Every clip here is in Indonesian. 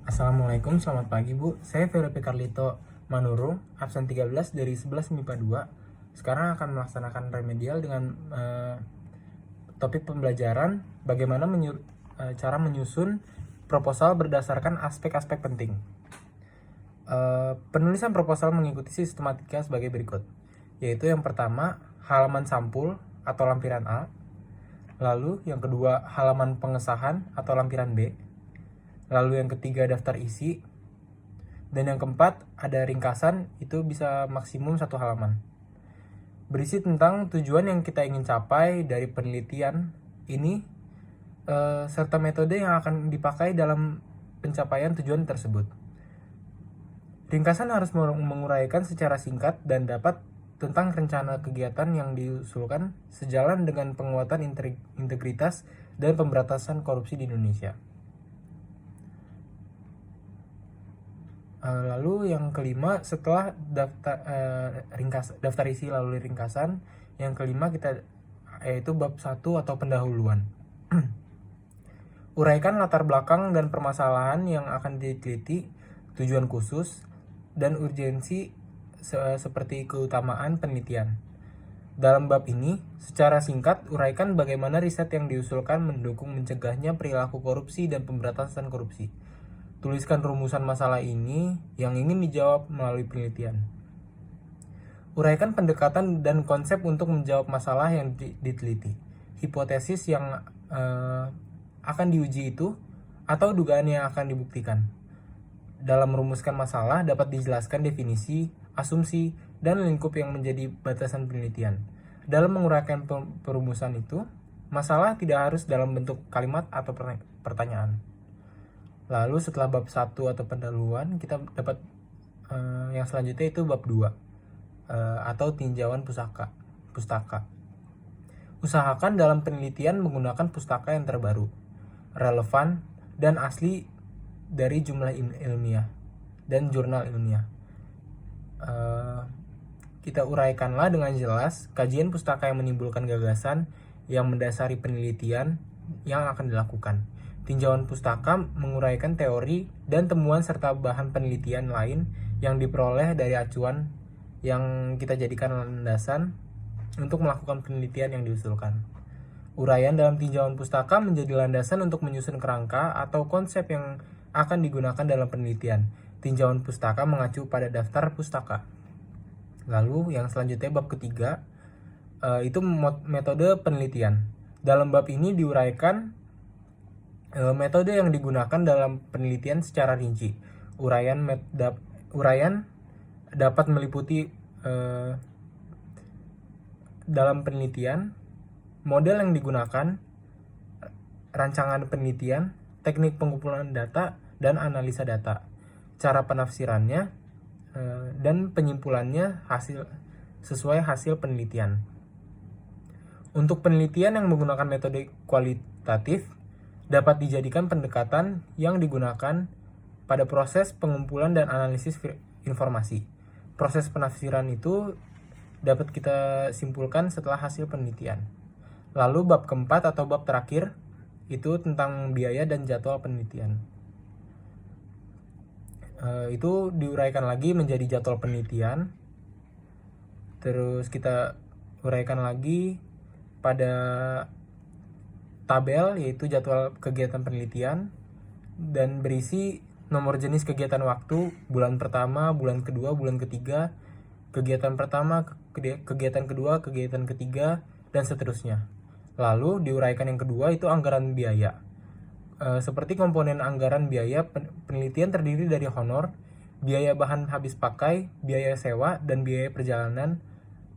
Assalamualaikum, selamat pagi Bu. Saya Felipe Carlito Manurung, absen 13 dari 11 MIPA 2. Sekarang akan melaksanakan remedial dengan topik pembelajaran bagaimana cara menyusun proposal berdasarkan aspek-aspek penting. Penulisan proposal mengikuti sistematika sebagai berikut, yaitu yang pertama, halaman sampul atau lampiran A. Lalu yang kedua, halaman pengesahan atau lampiran B. Lalu yang ketiga, daftar isi. Dan yang keempat, ada ringkasan, itu bisa maksimum 1 halaman. Berisi tentang tujuan yang kita ingin capai dari penelitian ini, serta metode yang akan dipakai dalam pencapaian tujuan tersebut. Ringkasan harus menguraikan secara singkat dan dapat tentang rencana kegiatan yang diusulkan sejalan dengan penguatan integritas dan pemberantasan korupsi di Indonesia. Lalu yang kelima, setelah daftar isi lalu ringkasan, yang kelima yaitu bab 1 atau pendahuluan. Uraikan latar belakang dan permasalahan yang akan diteliti, tujuan khusus, dan urgensi seperti keutamaan penelitian. Dalam bab ini, secara singkat, uraikan bagaimana riset yang diusulkan mendukung mencegahnya perilaku korupsi dan pemberantasan korupsi. Tuliskan rumusan masalah ini yang ingin dijawab melalui penelitian. Uraikan pendekatan dan konsep untuk menjawab masalah yang diteliti. Hipotesis yang akan diuji itu atau dugaan yang akan dibuktikan. Dalam merumuskan masalah dapat dijelaskan definisi, asumsi, dan lingkup yang menjadi batasan penelitian. Dalam menguraikan perumusan itu, masalah tidak harus dalam bentuk kalimat atau pertanyaan. Lalu setelah bab 1 atau pendahuluan, kita dapat yang selanjutnya itu bab 2 atau tinjauan pustaka. Usahakan dalam penelitian menggunakan pustaka yang terbaru, relevan, dan asli dari jumlah ilmiah dan jurnal ilmiah. Kita uraikanlah dengan jelas kajian pustaka yang menimbulkan gagasan yang mendasari penelitian yang akan dilakukan. Tinjauan pustaka menguraikan teori dan temuan serta bahan penelitian lain yang diperoleh dari acuan yang kita jadikan landasan untuk melakukan penelitian yang diusulkan. Uraian dalam tinjauan pustaka menjadi landasan untuk menyusun kerangka atau konsep yang akan digunakan dalam penelitian. Tinjauan pustaka mengacu pada daftar pustaka. Lalu yang selanjutnya bab ketiga, itu metode penelitian. Dalam bab ini diuraikan metode yang digunakan dalam penelitian secara rinci. Uraian dapat meliputi dalam penelitian, model yang digunakan, rancangan penelitian, teknik pengumpulan data, dan analisa data, cara penafsirannya, dan penyimpulannya sesuai hasil penelitian. Untuk penelitian yang menggunakan metode kualitatif, dapat dijadikan pendekatan yang digunakan pada proses pengumpulan dan analisis informasi. Proses penafsiran itu dapat kita simpulkan setelah hasil penelitian. Lalu bab keempat atau bab terakhir itu tentang biaya dan jadwal penelitian. Itu diuraikan lagi menjadi jadwal penelitian. Terus kita uraikan lagi pada tabel, yaitu jadwal kegiatan penelitian, dan berisi nomor jenis kegiatan waktu, bulan pertama, bulan kedua, bulan ketiga, kegiatan pertama, kegiatan kedua, kegiatan ketiga, dan seterusnya. Lalu diuraikan yang kedua itu anggaran biaya. Seperti komponen anggaran biaya, penelitian terdiri dari honor, biaya bahan habis pakai, biaya sewa, dan biaya perjalanan,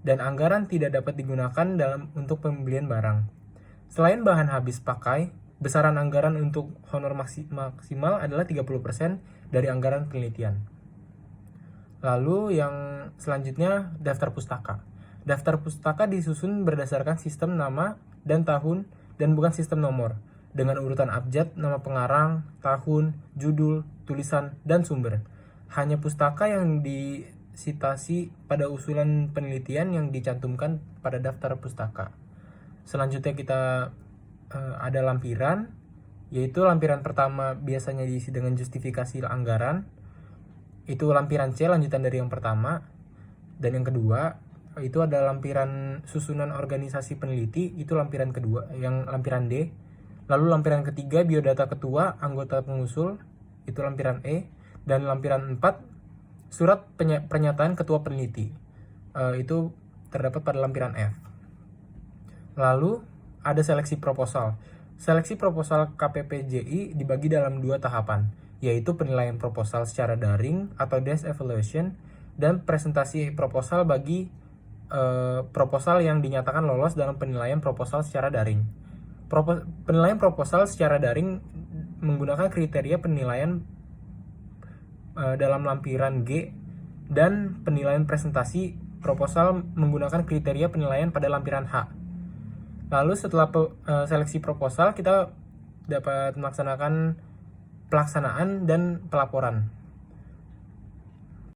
dan anggaran tidak dapat digunakan untuk pembelian barang. Selain bahan habis pakai, besaran anggaran untuk honor maksimal adalah 30% dari anggaran penelitian. Lalu yang selanjutnya daftar pustaka. Daftar pustaka disusun berdasarkan sistem nama dan tahun dan bukan sistem nomor, dengan urutan abjad, nama pengarang, tahun, judul, tulisan, dan sumber. Hanya pustaka yang disitasi pada usulan penelitian yang dicantumkan pada daftar pustaka. Selanjutnya kita ada lampiran, yaitu lampiran pertama biasanya diisi dengan justifikasi anggaran, itu lampiran C lanjutan dari yang pertama, dan yang kedua itu ada lampiran susunan organisasi peneliti, itu lampiran kedua, yang lampiran D. Lalu lampiran ketiga biodata ketua, anggota pengusul, itu lampiran E. Dan lampiran 4 surat pernyataan ketua peneliti, itu terdapat pada lampiran F. Lalu ada seleksi proposal. Seleksi proposal KPPJI dibagi dalam 2 tahapan, yaitu penilaian proposal secara daring atau desk evaluation dan presentasi proposal bagi proposal yang dinyatakan lolos dalam penilaian proposal secara daring. Penilaian proposal secara daring menggunakan kriteria penilaian dalam lampiran G, dan penilaian presentasi proposal menggunakan kriteria penilaian pada lampiran H. Lalu setelah seleksi proposal, kita dapat melaksanakan pelaksanaan dan pelaporan.